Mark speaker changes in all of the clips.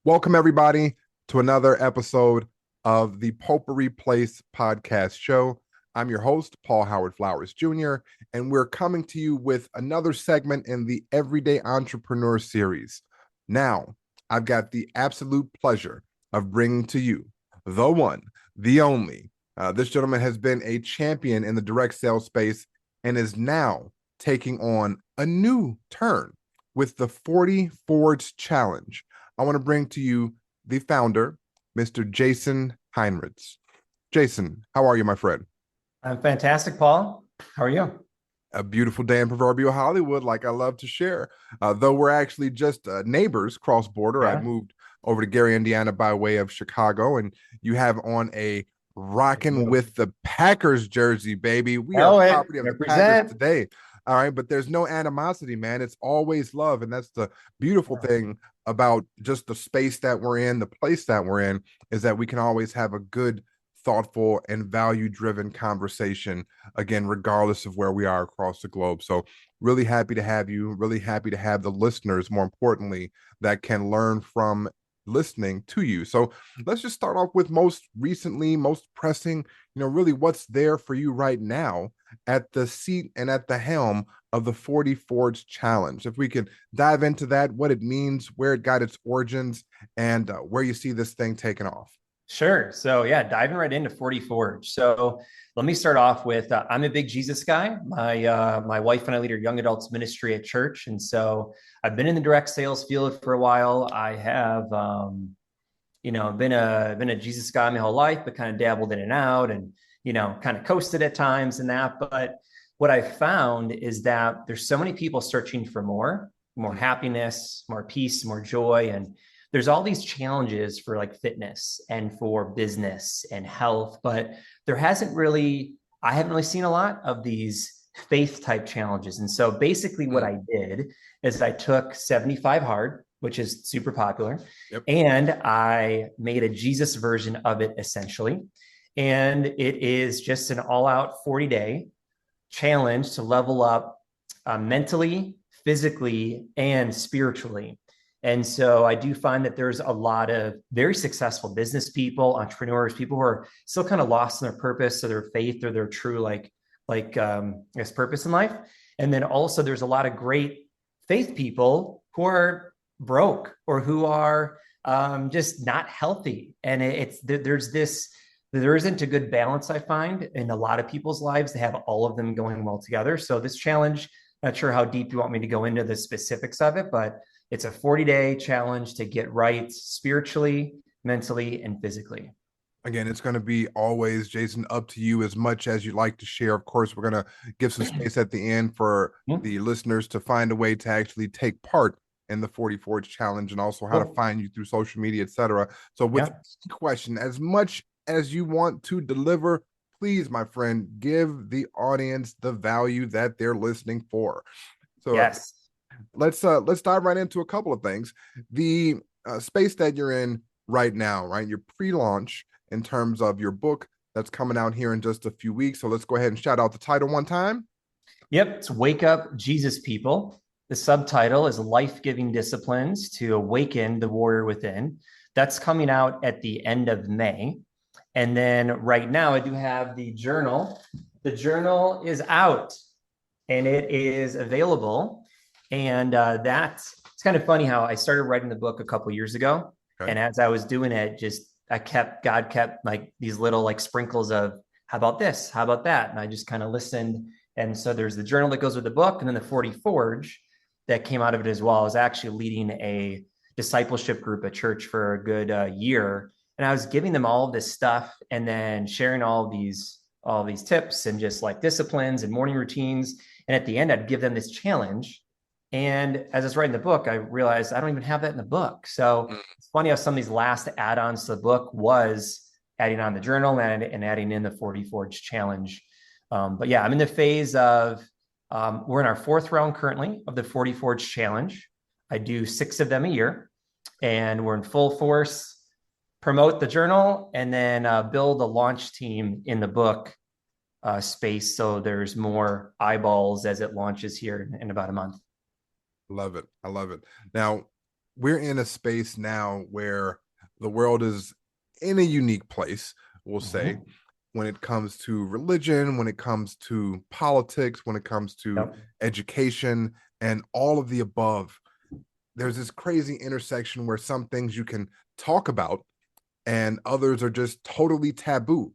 Speaker 1: Welcome, everybody, to another episode of the Potpourri Place Podcast Show. I'm your host, Paul Howard Flowers Jr., and we're coming to you with another segment in the Everyday Entrepreneur series. Now, I've got the absolute pleasure of bringing to you the one, the only. This gentleman has been a champion in the direct sales space and is now taking on a new turn with the 40 Forge Challenge. I want to bring to you the founder, Mr. Jason Heinritz. Jason, how are you, my friend?
Speaker 2: I'm fantastic, Paul. How are you?
Speaker 1: A beautiful day in proverbial Hollywood, like I love to share. Though we're actually just neighbors cross border. I
Speaker 2: Yeah.
Speaker 1: moved over to Gary, Indiana by way of Chicago, and you have on a rocking with the Packers jersey, baby. We are
Speaker 2: Oh, it
Speaker 1: property of the Packers
Speaker 2: represent.
Speaker 1: today. All right, but there's no animosity, man. It's always love, and that's the beautiful thing about just the space that we're in, the place that we're in, is that we can always have a good, thoughtful, and value-driven conversation, again, regardless of where we are across the globe. So really happy to have you, really happy to have the listeners, more importantly, that can learn from listening to you. So let's just start off with most recently, most pressing, really what's there for you right now at the seat and at the helm of the 40 Forge Challenge. If we can dive into that, what it means, where it got its origins, and where you see this thing taking off.
Speaker 2: Sure. So yeah, diving right into 40 Forge. So let me start off with I'm a big Jesus guy. My wife and I lead our young adults ministry at church, and so I've been in the direct sales field for a while. I have been a Jesus guy my whole life, but kind of dabbled in and out, and kind of coasted at times and that. But what I found is that there's so many people searching for more happiness, more peace, more joy, and there's all these challenges for like fitness and for business and health, but I haven't really seen a lot of these faith type challenges. And so basically what I did is I took 75 hard, which is super popular,
Speaker 1: Yep.
Speaker 2: and I made a Jesus version of it essentially. And it is just an all out 40-day challenge to level up mentally, physically, and spiritually. And so I do find that there's a lot of very successful business people, entrepreneurs, people who are still kind of lost in their purpose or their faith or their true I guess purpose in life. And then also there's a lot of great faith people who are broke or who are just not healthy. And there isn't a good balance, I find, in a lot of people's lives to have all of them going well together. So this challenge, not sure how deep you want me to go into the specifics of it, but it's a 40-day challenge to get right spiritually, mentally, and physically.
Speaker 1: Again, it's going to be always, Jason, up to you as much as you like to share. Of course, we're going to give some space at the end for the listeners to find a way to actually take part in the 40 Forge Challenge and also how to find you through social media, etc. So with the question, as much as you want to deliver, please, my friend, give the audience the value that they're listening for. So
Speaker 2: yes.
Speaker 1: Let's dive right into a couple of things. The space that you're in right now, right? Your pre-launch in terms of your book that's coming out here in just a few weeks. So let's go ahead and shout out the title one time.
Speaker 2: Yep, it's Wake Up Jesus People. The subtitle is Life-Giving Disciplines to Awaken the Warrior Within. That's coming out at the end of May. And then right now I do have the journal. The journal is out and it is available. And it's kind of funny how I started writing the book a couple years ago. Okay. And as I was doing it, God kept like these little like sprinkles of, how about this? How about that? And I just kind of listened. And so there's the journal that goes with the book. And then the 40 Forge that came out of it as well. I was actually leading a discipleship group at church for a good year. And I was giving them all of this stuff and then sharing all these tips and just like disciplines and morning routines. And at the end, I'd give them this challenge. And as I was writing the book, I realized I don't even have that in the book. So it's funny how some of these last add-ons to the book was adding on the journal and adding in the 40 Forge Challenge. But yeah, I'm in the phase of, we're in our fourth round currently of the 40 Forge Challenge. I do 6 of them a year and we're in full force, promote the journal and then build a launch team in the book space. So there's more eyeballs as it launches here in about a month.
Speaker 1: Love it. I love it. Now, we're in a space now where the world is in a unique place, we'll say, when it comes to religion, when it comes to politics, when it comes to education, and all of the above. There's this crazy intersection where some things you can talk about and others are just totally taboo.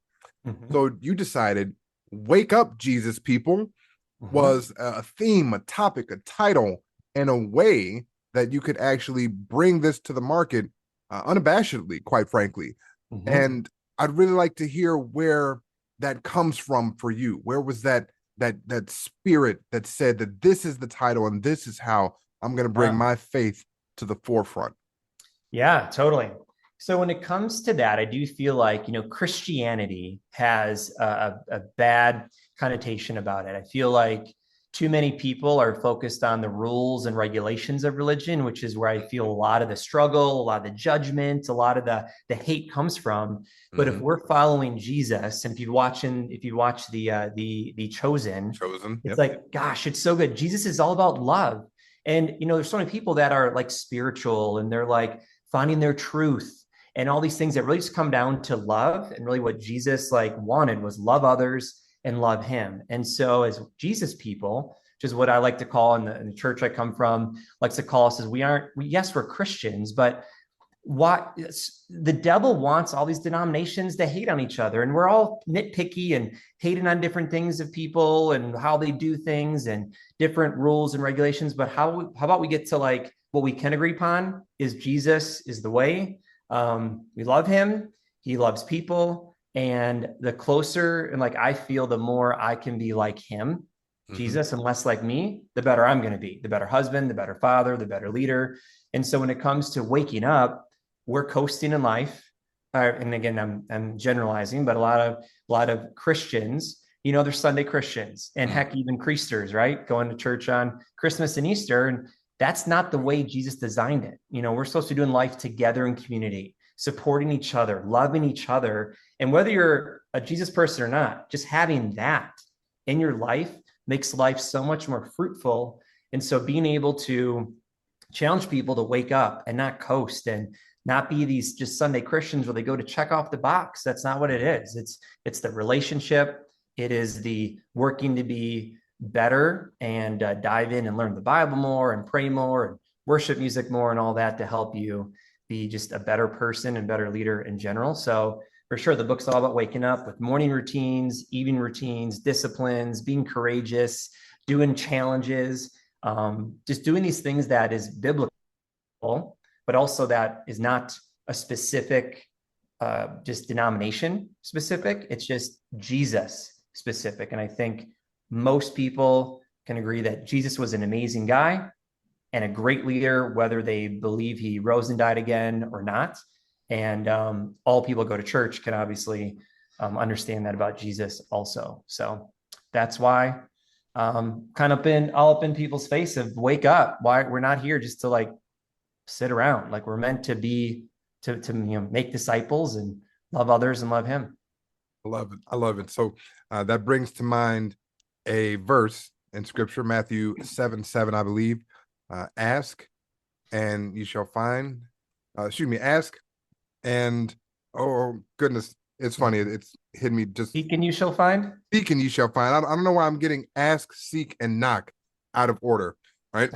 Speaker 1: So you decided, wake up, Jesus people, was a theme, a topic, a title, and a way that you could actually bring this to the market unabashedly, quite frankly. And I'd really like to hear where that comes from for you. Where was that spirit that said that this is the title and this is how I'm going to bring my faith to the forefront?
Speaker 2: Yeah, totally. So when it comes to that, I do feel like, Christianity has a bad connotation about it. I feel like too many people are focused on the rules and regulations of religion, which is where I feel a lot of the struggle, a lot of the judgment, a lot of the hate comes from. But if we're following Jesus, and if you watch the Chosen, it's like, gosh, it's so good. Jesus is all about love. And, there's so many people that are like spiritual and they're like finding their truth and all these things that really just come down to love. And really what Jesus like wanted was love others and love him. And so as Jesus people, which is what I like to call in the church I come from, likes to call us, is yes, we're Christians, but what the devil wants all these denominations to hate on each other. And we're all nitpicky and hating on different things of people and how they do things and different rules and regulations. But how about we get to like what we can agree upon is Jesus is the way. We love him. He loves people. And the closer, and like, I feel the more I can be like him, Jesus, and less like me, the better I'm going to be, the better husband, the better father, the better leader. And so when it comes to waking up, we're coasting in life. And again, I'm generalizing, but a lot of Christians, they're Sunday Christians and heck, even Creasters, right? Going to church on Christmas and Easter. And that's not the way Jesus designed it. We're supposed to be doing life together in community, supporting each other, loving each other. And whether you're a Jesus person or not, just having that in your life makes life so much more fruitful. And so being able to challenge people to wake up and not coast and not be these just Sunday Christians where they go to check off the box. That's not what it is. It's the relationship. It is the working to be better and dive in and learn the Bible more and pray more and worship music more and all that to help you be just a better person and better leader in general. So for sure, the book's all about waking up with morning routines, evening routines, disciplines, being courageous, doing challenges, just doing these things that is biblical, but also that is not a specific, just denomination specific. It's just Jesus specific. And I think most people can agree that Jesus was an amazing guy and a great leader, whether they believe he rose and died again or not. And all people who go to church can obviously understand that about Jesus also. So that's why kind of been all up in people's face of wake up. Why we're not here just to like sit around. Like we're meant to be to make disciples and love others and love him.
Speaker 1: I love it. I love it. So that brings to mind a verse in scripture, Matthew 7:7, I believe. Ask and you shall find. Ask and oh goodness, it's funny. It's hit me just.
Speaker 2: Seek and you shall find.
Speaker 1: Seek and you shall find. I don't know why I'm getting ask, seek, and knock out of order. Right.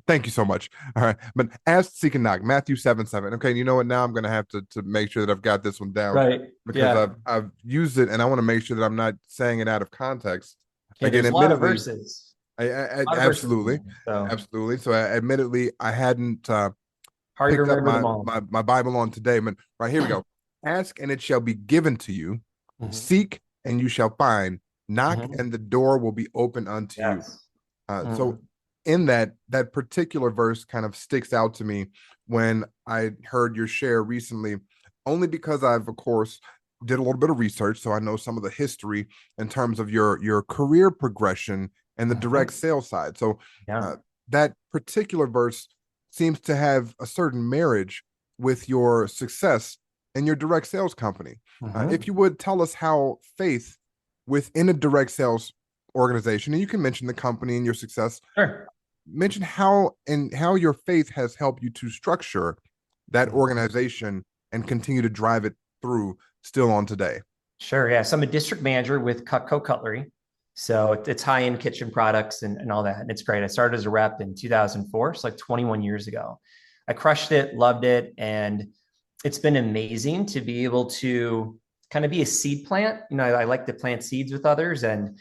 Speaker 1: Thank you so much. All right. But ask, seek, and knock. Matthew 7:7. Okay. You know what? Now I'm going to have to make sure that I've got this one down.
Speaker 2: Right.
Speaker 1: Because I've used it and I want to make sure that I'm not saying it out of context.
Speaker 2: Yeah,
Speaker 1: Again,
Speaker 2: there's a lot of verses.
Speaker 1: Absolutely. Absolutely. So admittedly, I hadn't picked up my Bible on today. But right, here we go. Ask and it shall be given to you. Seek and you shall find. Knock and the door will be open unto you. So in that particular verse kind of sticks out to me when I heard your share recently, only because I've, of course, did a little bit of research. So I know some of the history in terms of your career progression and the direct sales side. So that particular verse seems to have a certain marriage with your success in your direct sales company. If you would tell us how faith within a direct sales organization, and you can mention the company and your success.
Speaker 2: Sure.
Speaker 1: mention how your faith has helped you to structure that organization and continue to drive it through still on today.
Speaker 2: Sure. Yeah. So I'm a district manager with Cutco Cutlery. So it's high-end kitchen products and all that. And it's great. I started as a rep in 2004. So like 21 years ago. I crushed it, loved it. And it's been amazing to be able to kind of be a seed plant. I like to plant seeds with others and,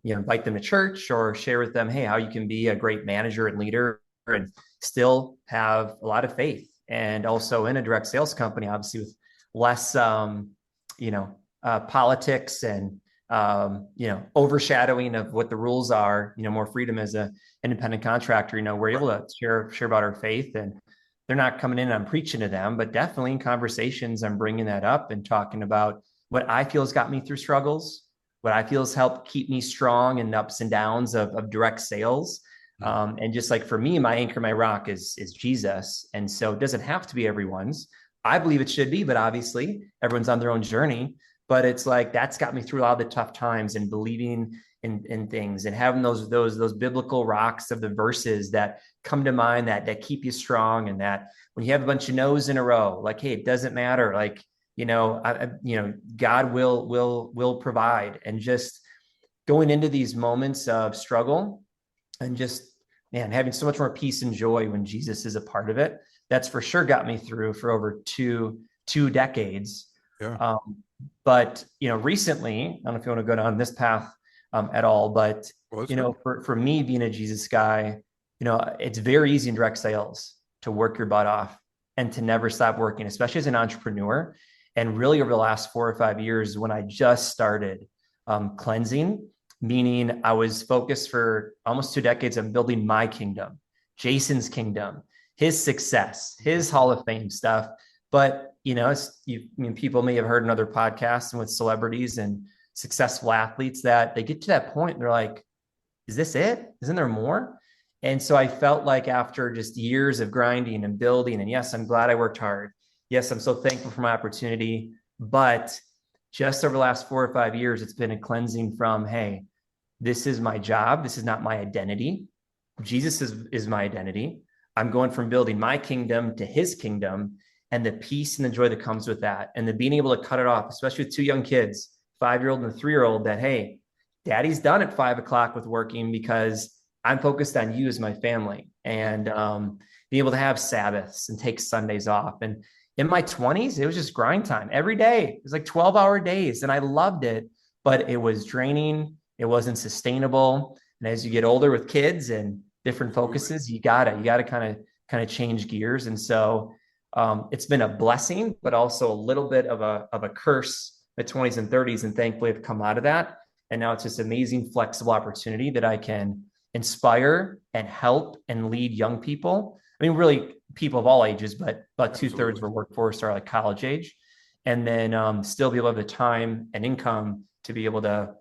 Speaker 2: invite them to church or share with them, hey, how you can be a great manager and leader and still have a lot of faith. And also in a direct sales company, obviously with less, politics and, overshadowing of what the rules are, more freedom as a independent contractor, we're able to share about our faith, and they're not coming in and I'm preaching to them, but definitely in conversations, I'm bringing that up and talking about what I feel has got me through struggles, what I feel has helped keep me strong in ups and downs of direct sales. And just like for me, my anchor, my rock is Jesus. And so it doesn't have to be everyone's. I believe it should be, but obviously everyone's on their own journey. But it's like that's got me through a lot of the tough times and believing in things and having those biblical rocks of the verses that come to mind that keep you strong, and that when you have a bunch of no's in a row, like, hey, it doesn't matter. Like, God will provide, and just going into these moments of struggle and just, man, having so much more peace and joy when Jesus is a part of it. That's for sure got me through for over two decades.
Speaker 1: Yeah.
Speaker 2: But recently, I don't know if you want to go down this path at all, but for me being a Jesus guy, it's very easy in direct sales to work your butt off and to never stop working, especially as an entrepreneur. And really over the last 4 or 5 years, when I just started cleansing, meaning I was focused for almost 2 decades on building my kingdom, Jason's kingdom, his success, his Hall of Fame stuff. But people may have heard in other podcasts and with celebrities and successful athletes that they get to that point and they're like, is this it? Isn't there more? And so I felt like after just years of grinding and building, and yes, I'm glad I worked hard. Yes, I'm so thankful for my opportunity. But just over the last 4 or 5 years, it's been a cleansing from, hey, this is my job. This is not my identity. Jesus is my identity. I'm going from building my kingdom to his kingdom, and the peace and the joy that comes with that, and the being able to cut it off, especially with 2 young kids, 5-year-old and a 3-year-old, that, hey, daddy's done at 5 o'clock with working because I'm focused on you as my family, and being able to have Sabbaths and take Sundays off. And in my 20s, it was just grind time every day. It was like 12-hour days, and I loved it, but it was draining. It wasn't sustainable. And as you get older with kids and different focuses, you gotta kind of change gears. And so it's been a blessing, but also a little bit of a curse at 20s and 30s. And thankfully I've come out of that. And now it's this amazing, flexible opportunity that I can inspire and help and lead young people. I mean, really people of all ages, but about 2/3 of our workforce are like college age. And then still be able to have the time and income to be able to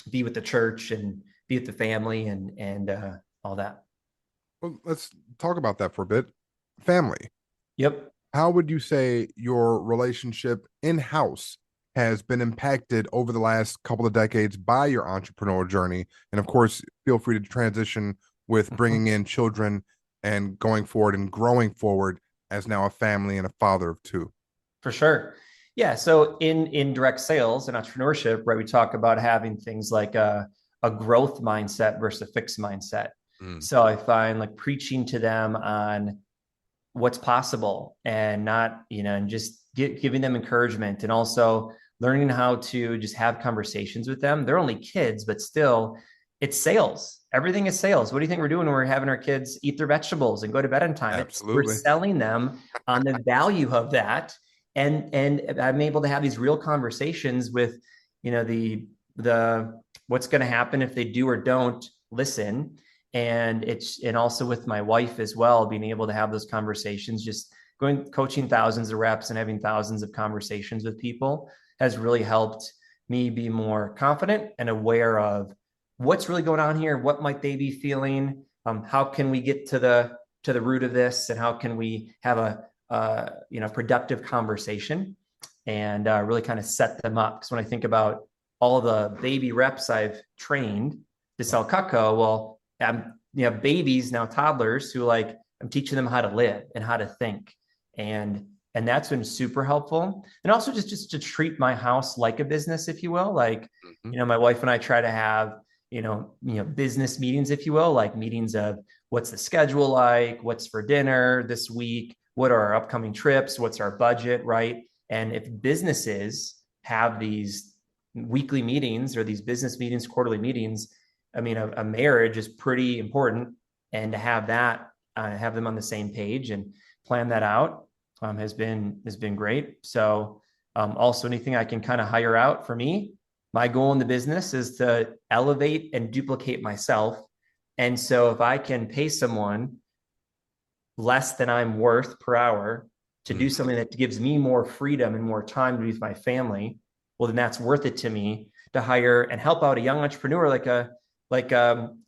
Speaker 2: be with the church and be with the family and all that.
Speaker 1: Well, let's talk about that for a bit. Family.
Speaker 2: Yep.
Speaker 1: How would you say your relationship in-house has been impacted over the last couple of decades by your entrepreneurial journey? And of course, feel free to transition with bringing in children and going forward and growing forward as now a family and a father of 2.
Speaker 2: For sure. Yeah. So in direct sales and entrepreneurship, right, we talk about having things like a growth mindset versus a fixed mindset. So I find like preaching to them on what's possible and not, and just giving them encouragement, and also learning how to just have conversations with them. They're only kids, but still it's sales. Everything is sales. What do you think we're doing when we're having our kids eat their vegetables and go to bed on time?
Speaker 1: Absolutely.
Speaker 2: We're selling them on the value of that. And I'm able to have these real conversations with, the what's going to happen if they do or don't listen. And also with my wife as well, being able to have those conversations, just coaching thousands of reps and having thousands of conversations with people has really helped me be more confident and aware of what's really going on here. What might they be feeling? How can we get to the root of this? And how can we have a productive conversation and really kind of set them up? Because when I think about all the baby reps I've trained to sell Cutco, well, I'm babies, now toddlers, who like I'm teaching them how to live and how to think. And that's been super helpful. And also just to treat my house like a business, if you will. Like,
Speaker 1: Mhm.
Speaker 2: my wife and I try to have, business meetings, if you will, like meetings of what's the schedule like, what's for dinner this week, what are our upcoming trips, what's our budget, right? And if businesses have these weekly meetings or these business meetings, quarterly meetings, I mean, a marriage is pretty important. And to have that, have them on the same page and plan that out has been great. So also anything I can kind of hire out for me, my goal in the business is to elevate and duplicate myself. And so if I can pay someone less than I'm worth per hour to do something that gives me more freedom and more time to be with my family, well, then that's worth it to me to hire and help out a young entrepreneur like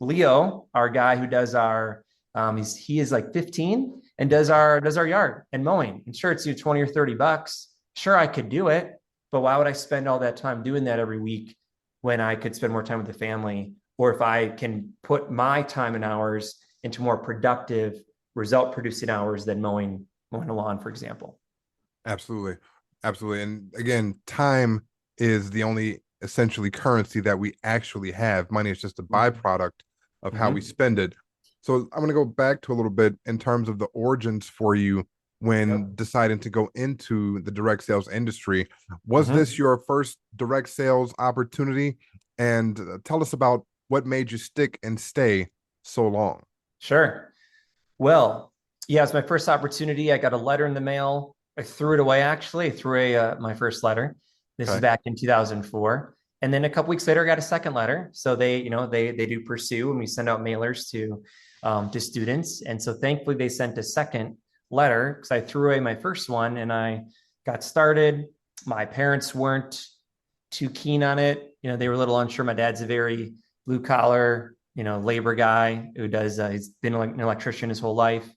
Speaker 2: Leo, our guy who does our he is like 15 and does our yard and mowing. And sure, it's $20 or $30. Sure, I could do it, but why would I spend all that time doing that every week when I could spend more time with the family? Or if I can put my time and hours into more productive, result producing hours than mowing a lawn, for example.
Speaker 1: Absolutely. Absolutely. And again, time is the only essentially currency that we actually have. Money is just a byproduct of how we spend it. So I'm going to go back to a little bit in terms of the origins for you when deciding to go into the direct sales industry. Was this your first direct sales opportunity? And tell us about what made you stick and stay so long.
Speaker 2: Sure. Well, yeah, it's my first opportunity. I got a letter in the mail. I threw it away, actually. I threw my first letter. This is back in 2004. And then a couple weeks later, I got a second letter. So they do pursue, and we send out mailers to students. And so thankfully they sent a second letter because I threw away my first one and I got started. My parents weren't too keen on it. They were a little unsure. My dad's a very blue collar, labor guy who does, he's been an electrician his whole life.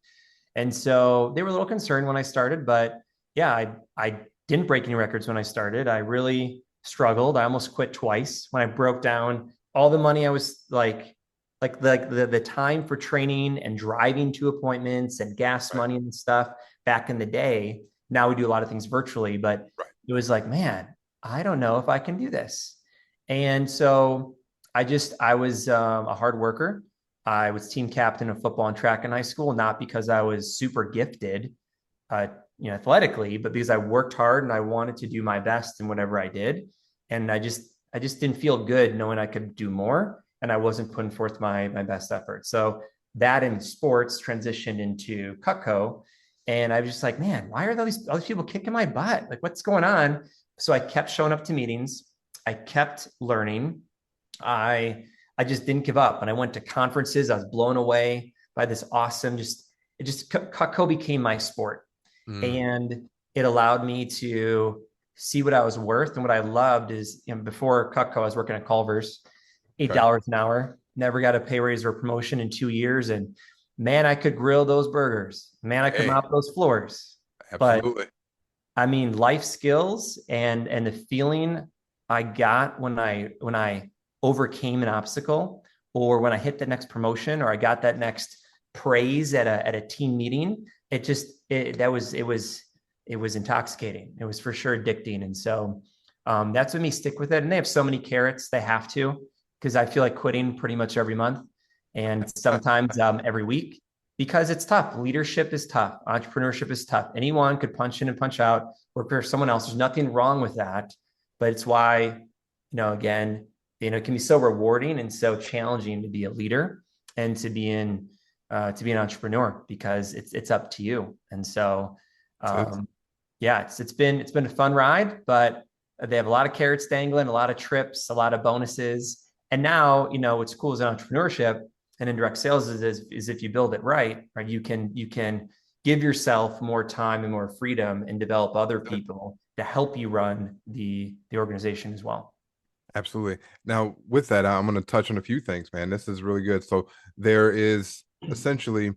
Speaker 2: And so they were a little concerned when I started, but yeah, I didn't break any records when I started. I really struggled. I almost quit twice when I broke down all the money I was like the time for training and driving to appointments and gas money and stuff back in the day. Now we do a lot of things virtually, but it was like, man, I don't know if I can do this. And so I was a hard worker. I was team captain of football and track in high school, not because I was super gifted, athletically, but because I worked hard and I wanted to do my best in whatever I did. And I just didn't feel good knowing I could do more, and I wasn't putting forth my best effort. So that in sports transitioned into Cutco, and I was just like, man, why are all these people kicking my butt? Like, what's going on? So I kept showing up to meetings. I kept learning. I just didn't give up. And I went to conferences. I was blown away by this awesome, Cutco became my sport. And it allowed me to see what I was worth. And what I loved is, before Cutco, I was working at Culver's, $8 an hour, never got a pay raise or promotion in 2 years. And man, I could grill those burgers. Man, I could mop those floors.
Speaker 1: Absolutely.
Speaker 2: But I mean, life skills and the feeling I got when I overcame an obstacle, or when I hit the next promotion, or I got that next praise at a team meeting, it was intoxicating. It was for sure addicting. And so that's what me stick with it. And they have so many carrots, they have to, because I feel like quitting pretty much every month, and sometimes every week, because it's tough. Leadership is tough. Entrepreneurship is tough. Anyone could punch in and punch out, work for someone else. There's nothing wrong with that, but it's why, again, it can be so rewarding and so challenging to be a leader and to be an entrepreneur, because it's up to you. And so, it's been a fun ride, but they have a lot of carrots dangling, a lot of trips, a lot of bonuses. And now, what's cool is in entrepreneurship and in direct sales is if you build it right, you can give yourself more time and more freedom and develop other people to help you run the organization as well.
Speaker 1: Absolutely. Now, with that, I'm going to touch on a few things, man. This is really good. So there is essentially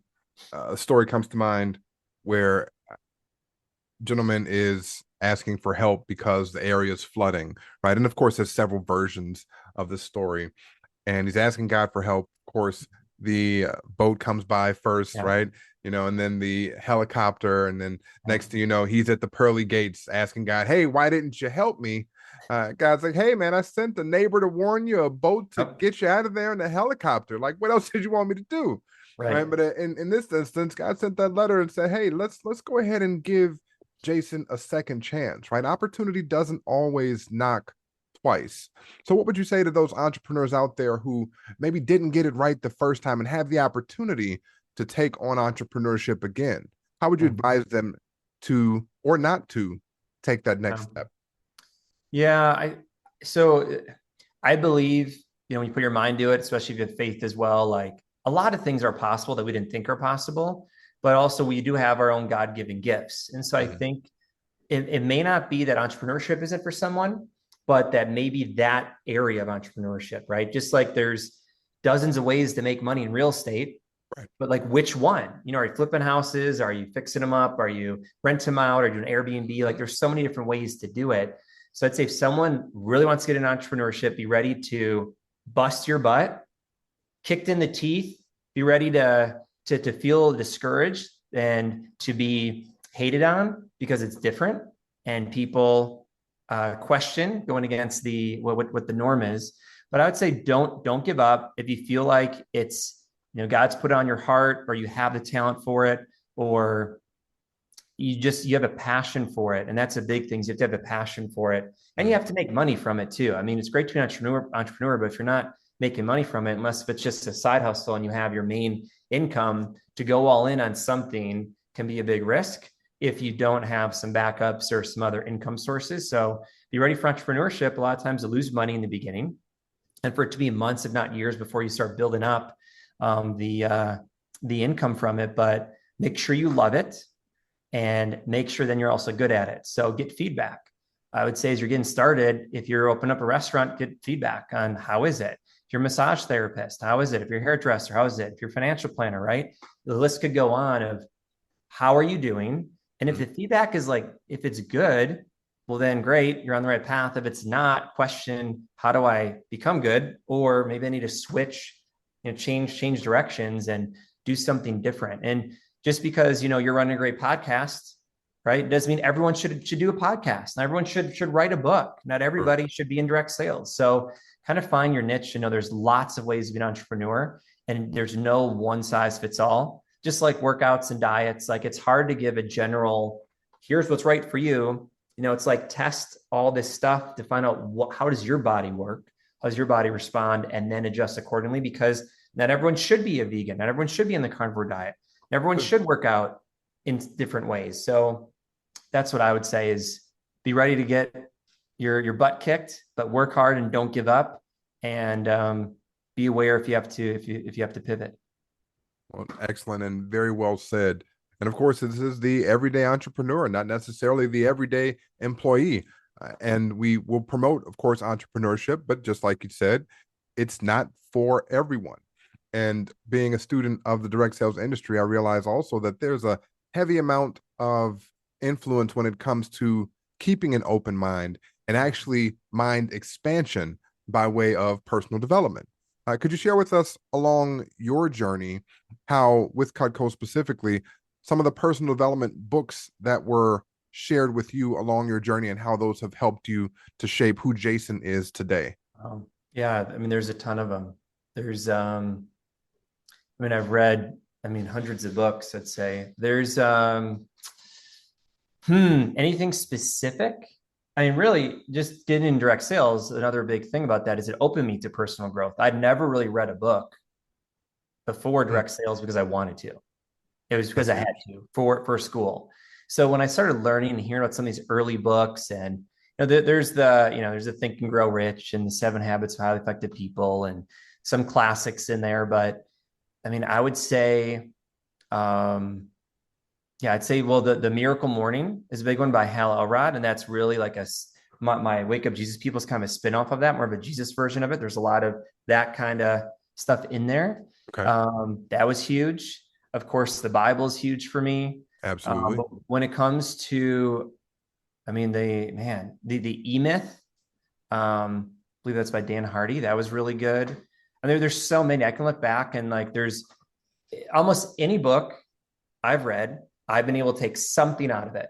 Speaker 1: a story comes to mind where a gentleman is asking for help because the area is flooding, right? And of course, there's several versions of the story. And he's asking God for help. Of course, the boat comes by first,
Speaker 2: Yeah.
Speaker 1: right? And then the helicopter, and then
Speaker 2: Yeah.
Speaker 1: next thing you know, he's at the pearly gates asking God, "Hey, why didn't you help me?" God's like, "Hey, man, I sent a neighbor to warn you, a boat to
Speaker 2: Yep.
Speaker 1: get you out of there, and a helicopter. Like, what else did you want me to do?" Right?
Speaker 2: Right.
Speaker 1: But in this instance, God sent that letter and said, "Hey, let's go ahead and give Jason a second chance." Right? Opportunity doesn't always knock twice. So, what would you say to those entrepreneurs out there who maybe didn't get it right the first time and have the opportunity to take on entrepreneurship again? How would you
Speaker 2: Mhm.
Speaker 1: advise them to, or not to, take that next
Speaker 2: Yeah.
Speaker 1: step?
Speaker 2: Yeah, so I believe, when you put your mind to it, especially if you have faith as well, like a lot of things are possible that we didn't think are possible, but also we do have our own God-given gifts. And so I
Speaker 1: Mhm.
Speaker 2: think it may not be that entrepreneurship isn't for someone, but that maybe that area of entrepreneurship, right? Just like there's dozens of ways to make money in real estate,
Speaker 1: Right.
Speaker 2: but like which one? Are you flipping houses? Are you fixing them up? Are you rent them out? Are you doing Airbnb? Like there's so many different ways to do it. So I'd say if someone really wants to get in entrepreneurship, be ready to bust your butt, kicked in the teeth, be ready to feel discouraged and to be hated on because it's different and people question going against the what the norm is. But I would say don't give up if you feel like it's God's put it on your heart or you have the talent for it or you have a passion for it, and that's a big thing. You have to have a passion for it, and you
Speaker 1: Mhm.
Speaker 2: have to make money from it too. I mean, it's great to be an entrepreneur, but if you're not making money from it, unless if it's just a side hustle and you have your main income, to go all in on something can be a big risk if you don't have some backups or some other income sources. So be ready for entrepreneurship. A lot of times you lose money in the beginning, and for it to be months, if not years, before you start building up the income from it. But make sure you love it and make sure then you're also good at it. So get feedback. I would say as you're getting started, if you're opening up a restaurant, get feedback on how is it. If you're a massage therapist, how is it? If you're a hairdresser, how is it? If you're a financial planner, right? The list could go on of how are you doing? And if
Speaker 1: Mhm.
Speaker 2: the feedback is like, if it's good, well, then great, you're on the right path. If it's not, question, how do I become good? Or maybe I need to switch, change directions and do something different. And just because, you're running a great podcast, right? Doesn't mean everyone should do a podcast. Not everyone should write a book. Not
Speaker 1: Sure.
Speaker 2: everybody should be in direct sales. So kind of find your niche. There's lots of ways to be an entrepreneur and there's no one size fits all. Just like workouts and diets, like it's hard to give a general, here's what's right for you. It's like test all this stuff to find out how does your body work? How does your body respond? And then adjust accordingly because not everyone should be a vegan. Not everyone should be in the carnivore diet. Everyone
Speaker 1: Good.
Speaker 2: should work out in different ways. So that's what I would say is be ready to get your butt kicked, but work hard and don't give up. And be aware if you have to if you have to pivot.
Speaker 1: Well, excellent and very well said. And of course, this is the everyday entrepreneur, not necessarily the everyday employee. And we will promote, of course, entrepreneurship, but just like you said, it's not for everyone. And being a student of the direct sales industry, I realize also that there's a heavy amount of influence when it comes to keeping an open mind and actually mind expansion by way of personal development. Could you share with us along your journey how, with Cutco specifically, some of the personal development books that were shared with you along your journey and how those have helped you to shape who Jason is today?
Speaker 2: Yeah, I mean, there's a ton of them. There's, I've read, hundreds of books, I'd say. There's, anything specific? Really, just getting in direct sales, another big thing about that is it opened me to personal growth. I'd never really read a book before
Speaker 1: Mm.
Speaker 2: direct sales because I wanted to. It was because
Speaker 1: That's
Speaker 2: I had
Speaker 1: huge.
Speaker 2: to for school. So when I started learning and hearing about some of these early books, and there's the Think and Grow Rich and the 7 Habits of Highly Effective People, and some classics in there. But I would say, yeah, I'd say, well, the Miracle Morning is a big one by Hal Elrod, and that's really like my Wake Up Jesus People is kind of a spinoff of that, more of a Jesus version of it. There's a lot of that kind of stuff in there.
Speaker 1: Okay.
Speaker 2: That was huge. Of course, the Bible is huge for me.
Speaker 1: Absolutely.
Speaker 2: But when it comes to, the E-Myth, I believe that's by Dan Hardy. That was really good. And there's so many. I can look back and like there's almost any book I've read, I've been able to take something out of it.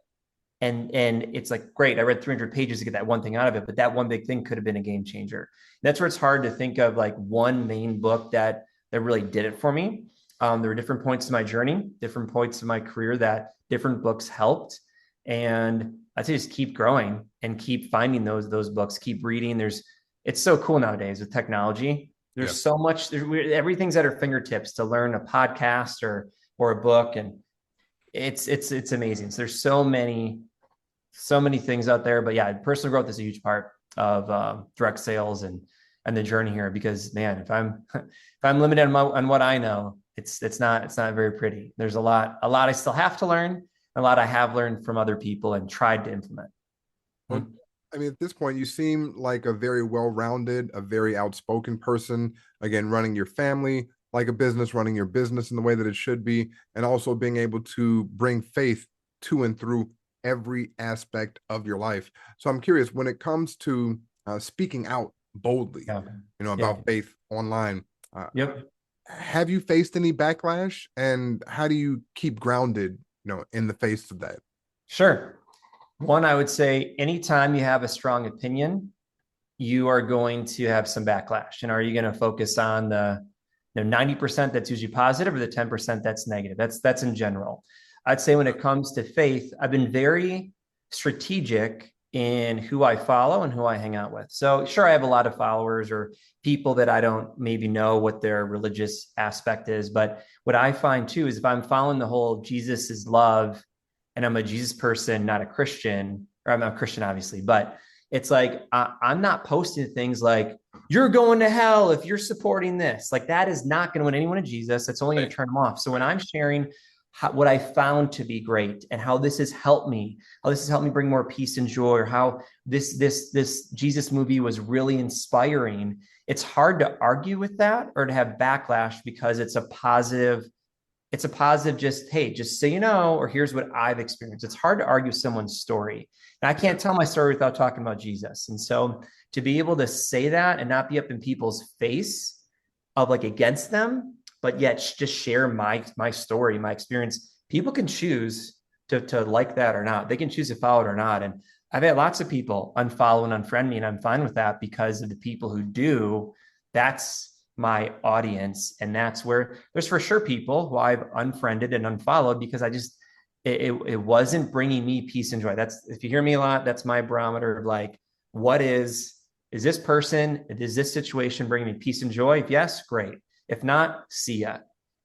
Speaker 2: And it's like, great, I read 300 pages to get that one thing out of it, but that one big thing could have been a game changer. That's where it's hard to think of like one main book that really did it for me. There were different points in my journey, different points in my career that different books helped. And I'd say just keep growing and keep finding those books, keep reading. It's so cool nowadays with technology. There's so much, everything's at our fingertips to learn a podcast or a book. And it's amazing. So there's so many things out there, but yeah, personal growth is a huge part of direct sales and the journey here, because man, if I'm limited on what I know, it's not very pretty. There's a lot I still have to learn, a lot I have learned from other people and tried to implement.
Speaker 1: Well, I mean, at this point, you seem like a very well-rounded, a very outspoken person, again, running your family like a business, running your business in the way that it should be, and also being able to bring faith to and through every aspect of your life. So I'm curious, when it comes to speaking out boldly, about faith online, have you faced any backlash, and how do you keep grounded, in the face of that?
Speaker 2: Sure. One, I would say anytime you have a strong opinion, you are going to have some backlash. And are you going to focus on the 90% that's usually positive or the 10% that's negative? That's in general. I'd say when it comes to faith, I've been very strategic in who I follow and who I hang out with. So sure, I have a lot of followers or people that I don't maybe know what their religious aspect is. But what I find too is if I'm following the whole Jesus is love and I'm a Jesus person, not a Christian, or I'm not a Christian, obviously, but it's like, I'm not posting things like, you're going to hell if you're supporting this. Like that is not going to win anyone to Jesus. That's only going to turn them off. So when I'm sharing what I found to be great and how this has helped me bring more peace and joy, or how this Jesus movie was really inspiring, it's hard to argue with that or to have backlash, because it's a positive, just, hey, just so you know, or here's what I've experienced. It's hard to argue someone's story. And I can't tell my story without talking about Jesus. And so to be able to say that and not be up in people's face of like against them, but yet just share my story, my experience, people can choose to like that or not. They can choose to follow it or not. And I've had lots of people unfollow and unfriend me, and I'm fine with that, because of the people who do, that's my audience. And that's where there's for sure people who I've unfriended and unfollowed because it wasn't bringing me peace and joy. That's, if you hear me a lot, that's my barometer of like, what is this person, is this situation bringing me peace and joy? If yes, great. If not, see ya.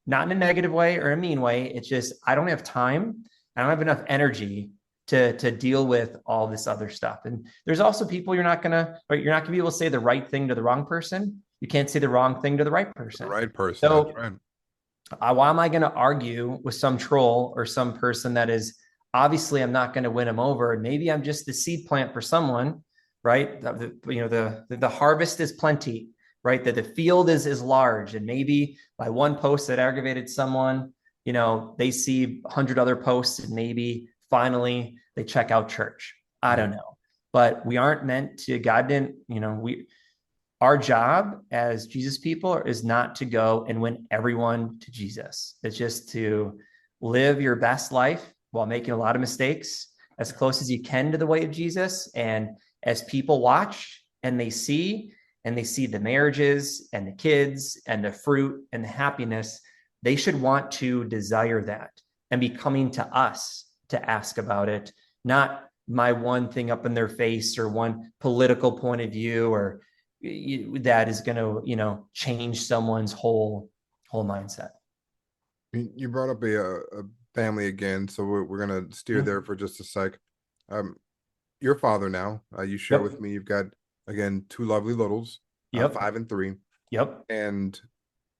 Speaker 2: Not in a negative way or a mean way. It's just, I don't have time. I don't have enough energy to deal with all this other stuff. And there's also people you're not gonna be able to say the right thing to the wrong person. You can't say the wrong thing to the right person.
Speaker 1: The right person. So, that's right.
Speaker 2: Why am I going to argue with some troll or some person that is obviously I'm not going to win them over? And maybe I'm just the seed plant for someone, right? The harvest is plenty, right? That the field is large, and maybe by one post that aggravated someone, they see 100 other posts, and maybe finally they check out church. I don't know, but we aren't meant to. God didn't, our job as Jesus people is not to go and win everyone to Jesus. It's just to live your best life while making a lot of mistakes, as close as you can to the way of Jesus. And as people watch and they see the marriages and the kids and the fruit and the happiness, they should want to desire that and be coming to us to ask about it, not my one thing up in their face or one political point of view or that is going to, change someone's whole mindset.
Speaker 1: You brought up a family again, so we're going to steer there for just a sec. Your father now, you share with me, you've got, again, two lovely littles, 5 and 3.
Speaker 2: Yep.
Speaker 1: And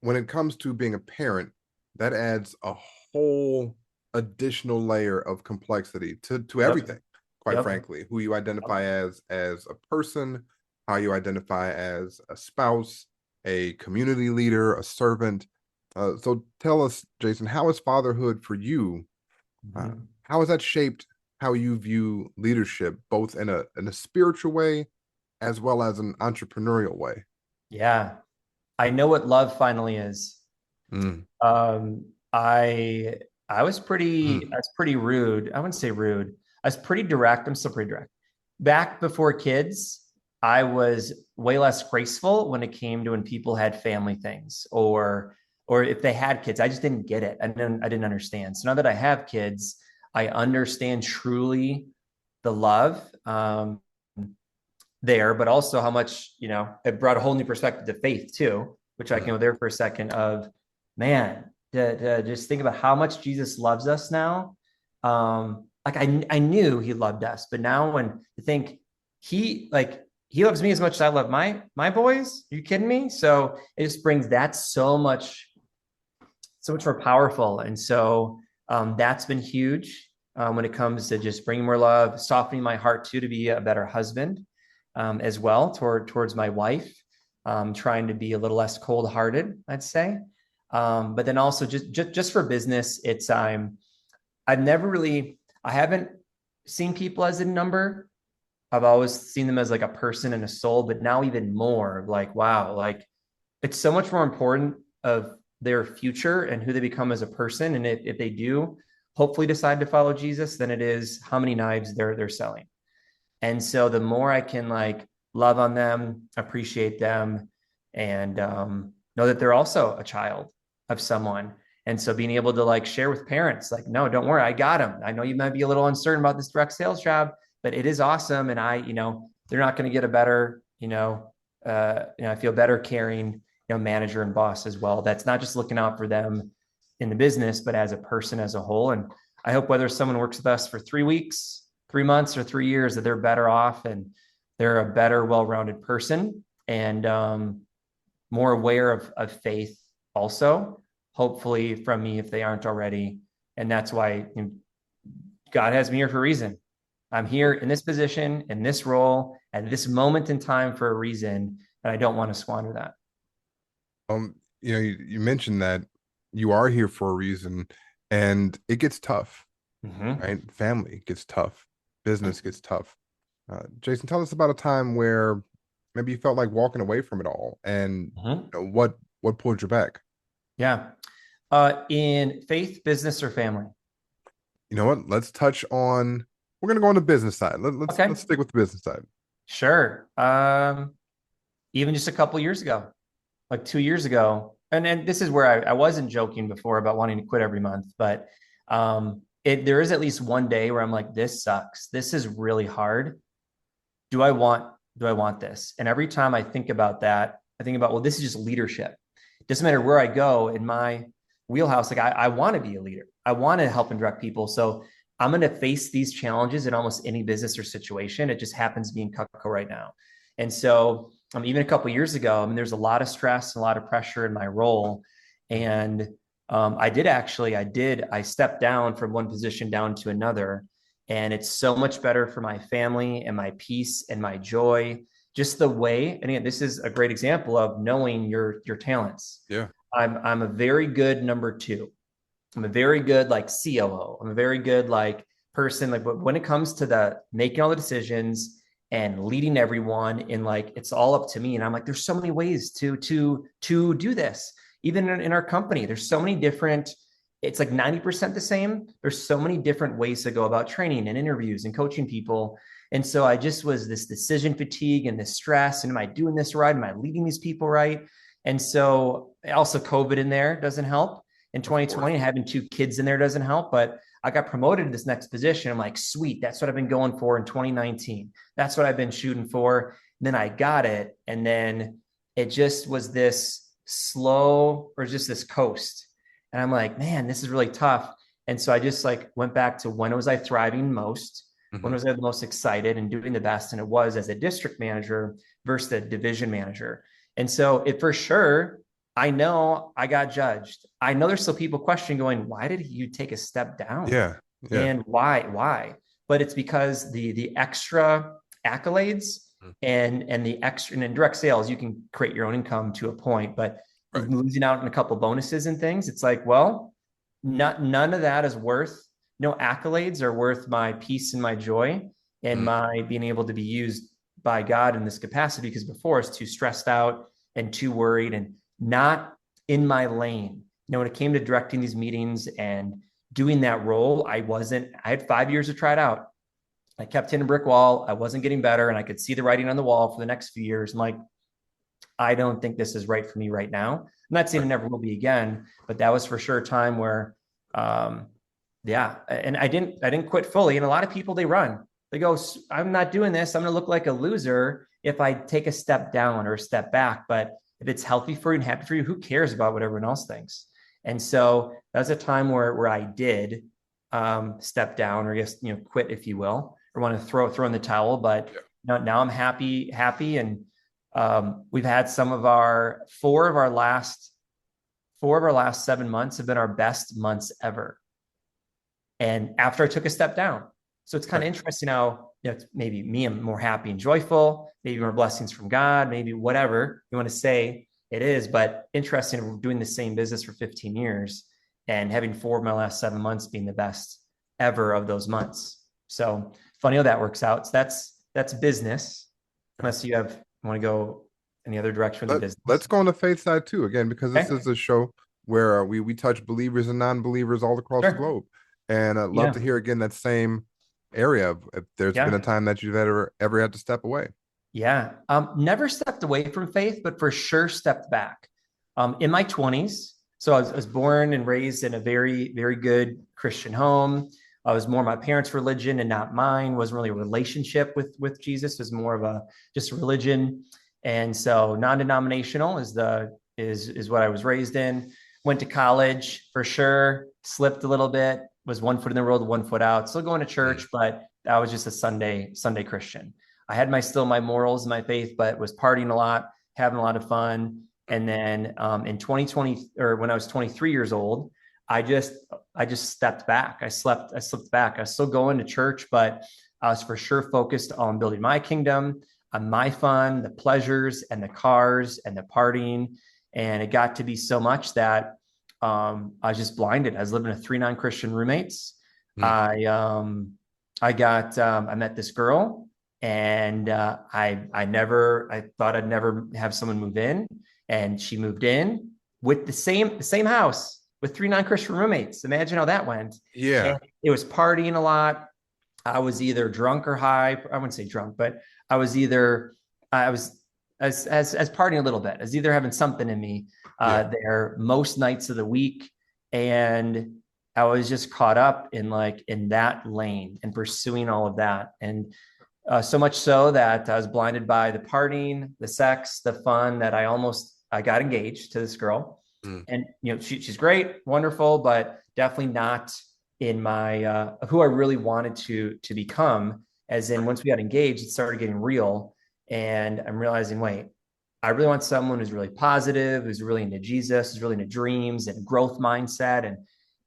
Speaker 1: when it comes to being a parent, that adds a whole additional layer of complexity to everything, quite frankly, who you identify as a person, how you identify as a spouse, a community leader, a servant. So tell us, Jason, how is fatherhood for you? How has that shaped how you view leadership, both in a spiritual way as well as an entrepreneurial way?
Speaker 2: Yeah. I know what love finally is.
Speaker 1: Mm,
Speaker 2: Um, I was
Speaker 1: mm,
Speaker 2: pretty rude. I wouldn't say rude. I was pretty direct. I'm still pretty direct. Back before kids, I was way less graceful when it came to when people had family things or if they had kids. I just didn't get it. I didn't understand. So now that I have kids, I understand truly the love there, but also how much, it brought a whole new perspective to faith too, which I can
Speaker 1: mm.
Speaker 2: go there for a second of, man, to just think about how much Jesus loves us now. Like I knew he loved us, but now when you think he loves me as much as I love my boys, are you kidding me? So it just brings that so much more powerful. And so that's been huge when it comes to just bringing more love, softening my heart too, to be a better husband as well towards my wife, trying to be a little less cold hearted, I'd say. But then also just for business, I haven't seen people as a number. I've always seen them as like a person and a soul, but now even more like, wow, like it's so much more important of their future and who they become as a person. And if they do hopefully decide to follow Jesus, than it is how many knives they're selling. And so the more I can like love on them, appreciate them, and know that they're also a child of someone. And so being able to like share with parents, like, no, don't worry, I got them. I know you might be a little uncertain about this direct sales job, but it is awesome. And they're not going to get a better, I feel better caring, manager and boss as well. That's not just looking out for them in the business, but as a person as a whole. And I hope whether someone works with us for 3 weeks, 3 months, or 3 years, that they're better off and they're a better, well-rounded person and more aware of faith also, hopefully from me if they aren't already. And that's why God has me here for a reason. I'm here in this position, in this role, at this moment in time for a reason, and I don't want to squander that.
Speaker 1: You mentioned that you are here for a reason, and it gets tough,
Speaker 2: Mm-hmm.
Speaker 1: right? Family gets tough, business gets tough. Jason, tell us about a time where maybe you felt like walking away from it all, and
Speaker 2: Mm-hmm.
Speaker 1: what pulled you back.
Speaker 2: Yeah. In faith, business, or family?
Speaker 1: You know what? Let's touch on. We're gonna go on the business side. Let's
Speaker 2: Okay.
Speaker 1: stick with the business side.
Speaker 2: Sure. Even just a couple years ago, like 2 years ago, and this is where I wasn't joking before about wanting to quit every month, but there is at least one day where I'm like, this sucks. This is really hard. Do I want this? And every time I think about that, I think about, well, this is just leadership. It doesn't matter where I go in my wheelhouse. Like I want to be a leader. I want to help and direct people. So I'm going to face these challenges in almost any business or situation. It just happens to be in Cutco right now. And so even a couple of years ago, I mean, there's a lot of stress and a lot of pressure in my role. And I stepped down from one position down to another. And it's so much better for my family and my peace and my joy. Just the way, and again, this is a great example of knowing your talents.
Speaker 1: Yeah.
Speaker 2: I'm a very good number two. I'm a very good like COO. I'm a very good like person. Like, but when it comes to the making all the decisions and leading everyone, and like it's all up to me. And I'm like, there's so many ways to do this. Even in our company, there's so many different. It's like 90% the same. There's so many different ways to go about training and interviews and coaching people. And so I just was this decision fatigue and this stress. And am I doing this right? Am I leading these people right? And so also COVID in there doesn't help. In
Speaker 1: Of course.
Speaker 2: 2020, having 2 kids in there doesn't help. But I got promoted to this next position. I'm like, sweet, that's what I've been going for in 2019. That's what I've been shooting for. And then I got it. And then it just was this slow or just this coast. And I'm like, man, this is really tough. And so I just like went back to when was I thriving most? When
Speaker 1: Mhm.
Speaker 2: was I the most excited and doing the best? And it was as a district manager versus the division manager. And so it for sure, I know I got judged. I know there's still people questioning going, why did you take a step down?
Speaker 1: Yeah. Yeah.
Speaker 2: And why? But it's because the extra accolades
Speaker 1: Mhm.
Speaker 2: and the extra and in direct sales, you can create your own income to a point, but
Speaker 1: Right.
Speaker 2: losing out on a couple bonuses and things, it's like, well, none of that is worth, no accolades are worth my peace and my joy and
Speaker 1: Mhm.
Speaker 2: my being able to be used by God in this capacity. Because before I was too stressed out and too worried and not in my lane. When it came to directing these meetings and doing that role, I had 5 years to try it out. I kept hitting a brick wall. I wasn't getting better, and I could see the writing on the wall for the next few years. I'm like, I don't think this is right for me right now. I'm not saying it never will be again, but that was for sure a time where, and I didn't quit fully. And a lot of people, they run. They go, I'm not doing this. I'm going to look like a loser if I take a step down or a step back. But if it's healthy for you and happy for you, who cares about what everyone else thinks? And so that was a time where I did step down, or I guess, quit, if you will, or want to throw in the towel. But now I'm happy. And we've had four of our last 7 months have been our best months ever. And after I took a step down. So it's kind of interesting how, maybe me, I'm more happy and joyful, maybe more blessings from God, maybe whatever you want to say it is, but interesting. We're doing the same business for 15 years and having 4 of my last 7 months being the best ever of those months. So funny how that works out. So that's business. Unless you want to go any other direction with the business.
Speaker 1: Let's go on the faith side too, again, because this is a show where we touch believers and non-believers all across the globe. And I'd love to hear again that same area of if there's been a time that you've ever had to step away.
Speaker 2: Yeah. Never stepped away from faith, but for sure stepped back. In my 20s. So I was born and raised in a very, very good Christian home. I was more my parents' religion and not mine. Wasn't really a relationship with Jesus. It was more of just religion. And so non-denominational is what I was raised in. Went to college for sure. Slipped a little bit. Was 1 foot in the world, 1 foot out. Still going to church, but I was just a Sunday Christian. I had my morals and my faith, but was partying a lot, having a lot of fun. And then in 2020, or when I was 23 years old, I just stepped back. I slipped back. I was still going to church, but I was for sure focused on building my kingdom, on my fun, the pleasures and the cars and the partying. And it got to be so much that I was just blinded. I was living with 3 non-Christian roommates. I met this girl, and I thought I'd never have someone move in, and she moved in with the same house with 3 non-Christian roommates. Imagine how that went.
Speaker 1: Yeah.
Speaker 2: And it was partying a lot. I was either drunk or high. I wouldn't say drunk, but I was as partying a little bit, as either having something in me there most nights of the week. And I was just caught up in that lane and pursuing all of that. And so much so that I was blinded by the partying, the sex, the fun, that I got engaged to this girl. And, she's great, wonderful, but definitely not in my, who I really wanted to become. As in, once we got engaged, it started getting real. And I'm realizing, wait, I really want someone who's really positive, who's really into Jesus, who's really into dreams and growth mindset.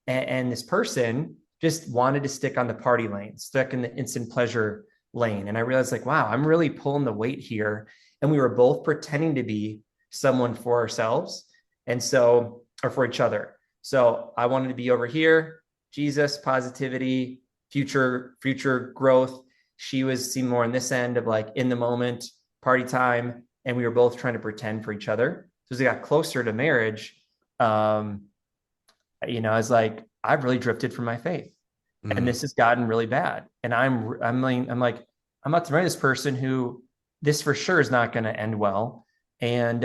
Speaker 2: And this person just wanted to stick on the party lane, stuck in the instant pleasure lane. And I realized, wow, I'm really pulling the weight here. And we were both pretending to be someone for ourselves. And so, or for each other. So I wanted to be over here, Jesus, positivity, future growth. She was seen more on this end of in the moment, party time. And we were both trying to pretend for each other. So as we got closer to marriage, I was I've really drifted from my faith, and this has gotten really bad. And I'm about to marry this person who this for sure is not going to end well. And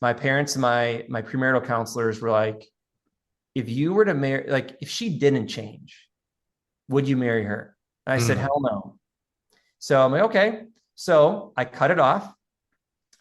Speaker 2: my parents and my premarital counselors were like, if you were to marry, if she didn't change, would you marry her? And I said, hell no. So I'm like, okay. So I cut it off.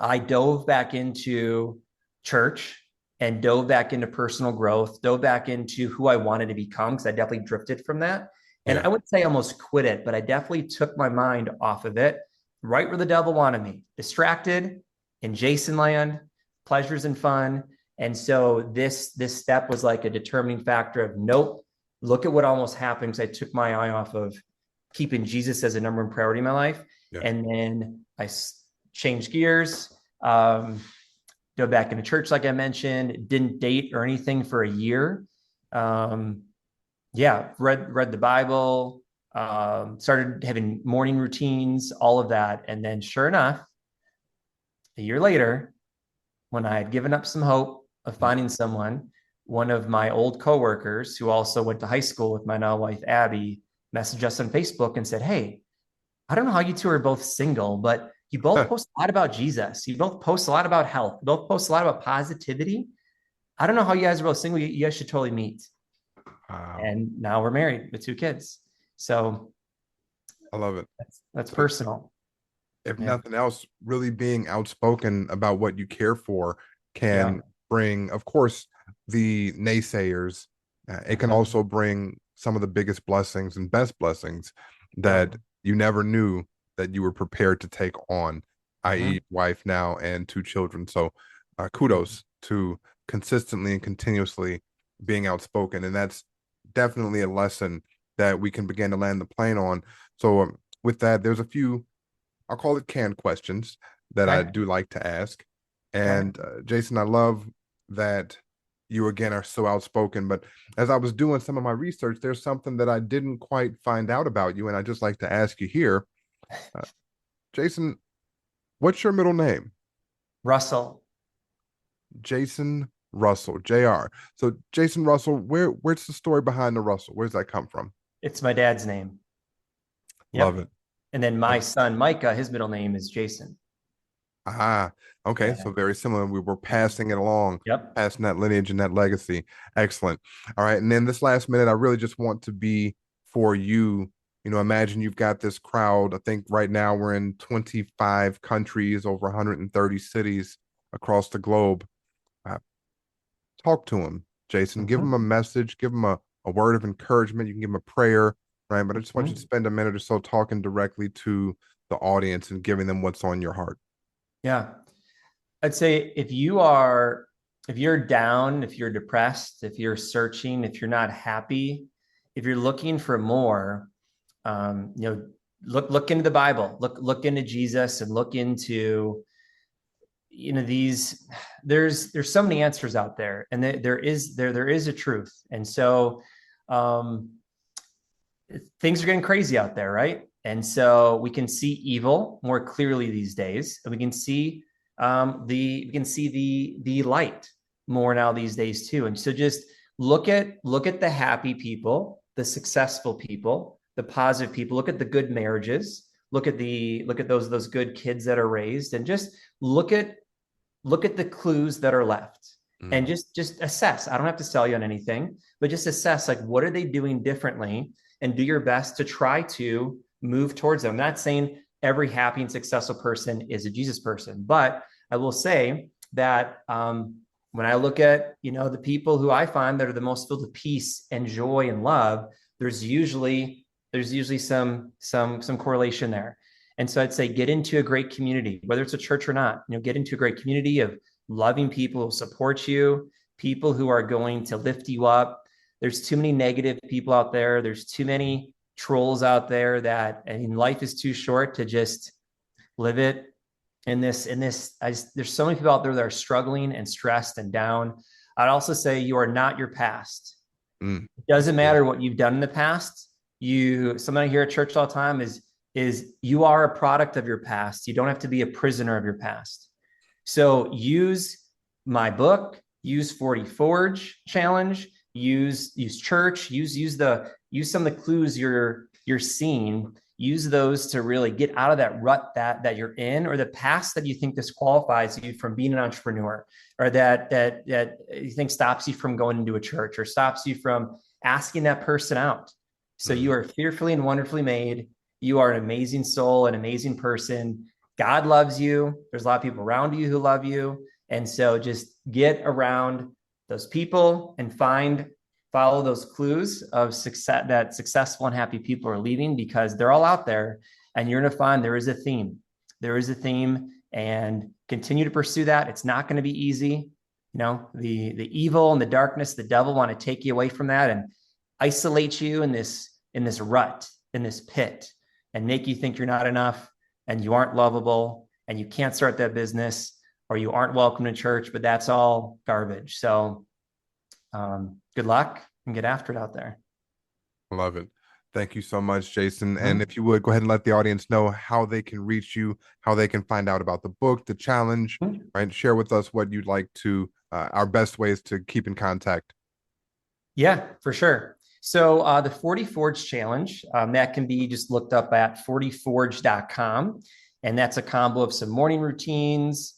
Speaker 2: I dove back into church and dove back into personal growth, dove back into who I wanted to become, because I definitely drifted from that. And I wouldn't say almost quit it, but I definitely took my mind off of it, right where the devil wanted me, distracted in Jason land, pleasures and fun. And so this step was like a determining factor of, nope, look at what almost happened, because I took my eye off of keeping Jesus as a number one priority in my life. Yeah. And then I changed gears, go back into church, like I mentioned, didn't date or anything for a year. Read the Bible, started having morning routines, all of that. And then sure enough, a year later, when I had given up some hope of finding someone, one of my old coworkers who also went to high school with my now wife, Abby, messaged us on Facebook and said, "Hey, I don't know how you two are both single, but you both post a lot about Jesus. You both post a lot about health. You both post a lot about positivity. I don't know how you guys are both single. You guys should totally meet."
Speaker 1: Wow.
Speaker 2: And now we're married with 2 kids. So
Speaker 1: I love it.
Speaker 2: that's personal.
Speaker 1: If
Speaker 2: Yeah.
Speaker 1: nothing else, really being outspoken about what you care for
Speaker 2: Yeah.
Speaker 1: can bring, of course, the naysayers. It can also bring some of the biggest blessings and best blessings that you never knew that you were prepared to take on, i.e., wife now and 2 children. So, kudos to consistently and continuously being outspoken. And that's definitely a lesson that we can begin to land the plane on. So, with that, there's a few, I'll call it canned questions that I
Speaker 2: Okay.
Speaker 1: do like to ask.
Speaker 2: Okay.
Speaker 1: And Jason, I love that you again are so outspoken. But as I was doing some of my research, there's something that I didn't quite find out about you, and I just like to ask you here, uh, Jason. What's your middle name?
Speaker 2: Russell.
Speaker 1: Jason Russell, Jr. So Jason Russell, where's the story behind the Russell? Where's that come from?
Speaker 2: It's my dad's name.
Speaker 1: Love
Speaker 2: Yep.
Speaker 1: it.
Speaker 2: And then my son, Micah, his middle name is Jason.
Speaker 1: Ah, okay.
Speaker 2: Yeah.
Speaker 1: So very similar. We were passing it along,
Speaker 2: Yep.
Speaker 1: passing that lineage and that legacy. Excellent. All right. And then this last minute, I really just want to be for you. Imagine you've got this crowd. I think right now we're in 25 countries, over 130 cities across the globe. Uh, Talk to them, Jason. Give them a message, give them a word of encouragement. You can give them a prayer, right? But I just want you to spend a minute or so talking directly to the audience and giving them what's on your heart.
Speaker 2: Yeah. I'd say if you're down, if you're depressed, if you're searching, if you're not happy, if you're looking for more, look into the Bible, look into Jesus, and look into, there's so many answers out there, and there is a truth. And so, things are getting crazy out there, right? And so we can see evil more clearly these days, and we can see the light more now these days too. And so just look at the happy people, the successful people, the positive people. Look at the good marriages. Look at those good kids that are raised, and just look at the clues that are left, and just assess. I don't have to sell you on anything, but just assess, like, what are they doing differently, and do your best to try to move towards them. I'm not saying every happy and successful person is a Jesus person, but I will say that when I look at the people who I find that are the most filled with peace and joy and love, there's usually some correlation there. And so I'd say get into a great community, whether it's a church or not. Get into a great community of loving people who support you, people who are going to lift you up. There's too many negative people out there. There's too many trolls out there life is too short to just live it in this. There's so many people out there that are struggling and stressed and down. I'd also say you are not your past. It doesn't matter what you've done in the past. Something I hear at church all the time is you are a product of your past. You don't have to be a prisoner of your past. So use my book, use 40 Forge Challenge, use church, use some of the clues you're seeing, use those to really get out of that rut that you're in, or the past that you think disqualifies you from being an entrepreneur, or that you think stops you from going into a church, or stops you from asking that person out. So you are fearfully and wonderfully made. You are an amazing soul, an amazing person. God loves you. There's a lot of people around you who love you. And so just get around those people and follow those clues of success that successful and happy people are leaving, because they're all out there, and you're going to find there is a theme. There is a theme, and continue to pursue that. It's not going to be easy. The evil and the darkness, the devil want to take you away from that and isolate you in this rut, in this pit, and make you think you're not enough, and you aren't lovable, and you can't start that business, or you aren't welcome to church. But that's all garbage. So good luck, and get after it out there.
Speaker 1: Love it. Thank you so much, Jason. And if you would go ahead and let the audience know how they can reach you, how they can find out about the book, the challenge, right? Share with us what you'd like to, our best ways to keep in contact.
Speaker 2: Yeah, for sure. So the 40 Forge Challenge, that can be just looked up at 40forge.com. And that's a combo of some morning routines,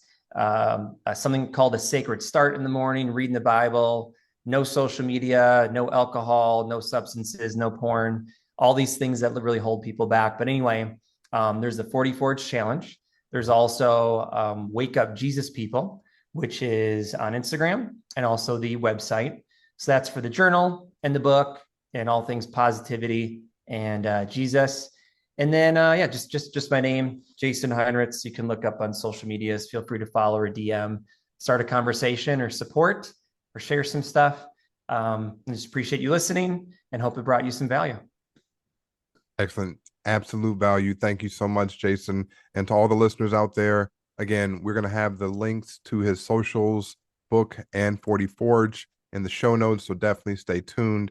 Speaker 2: something called a sacred start in the morning, reading the Bible, no social media, no alcohol, no substances, no porn, all these things that really hold people back. But anyway, there's the 40 Forge Challenge. There's also Wake Up Jesus People, which is on Instagram, and also the website. So that's for the journal and the book and all things positivity and Jesus. And then, just my name, Jason Heinritz. You can look up on social medias. Feel free to follow or DM, start a conversation or support or share some stuff. I just appreciate you listening and hope it brought you some value.
Speaker 1: Excellent. Absolute value. Thank you so much, Jason. And to all the listeners out there, again, we're going to have the links to his socials, book, and 40 Forge in the show notes. So definitely stay tuned.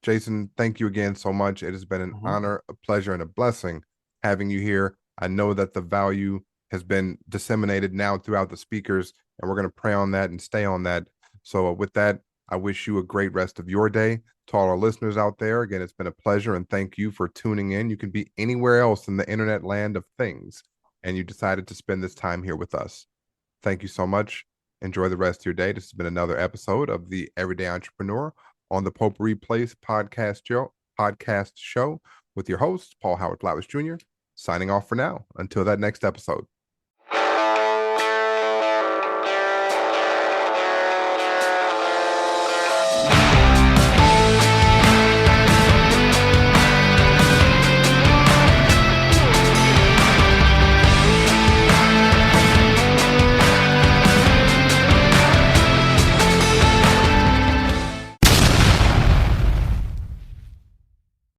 Speaker 1: Jason, thank you again so much. It has been an honor, a pleasure, and a blessing having you here. I know that the value has been disseminated now throughout the speakers, and we're going to pray on that and stay on that. So with that, I wish you a great rest of your day. To all our listeners out there, again, it's been a pleasure, and thank you for tuning in. You can be anywhere else in the internet land of things, and you decided to spend this time here with us. Thank you so much. Enjoy the rest of your day. This has been another episode of the Everyday Entrepreneur on the Potpourri Place Podcast Show with your host, Paul Howard Flowers Jr., signing off for now. Until that next episode.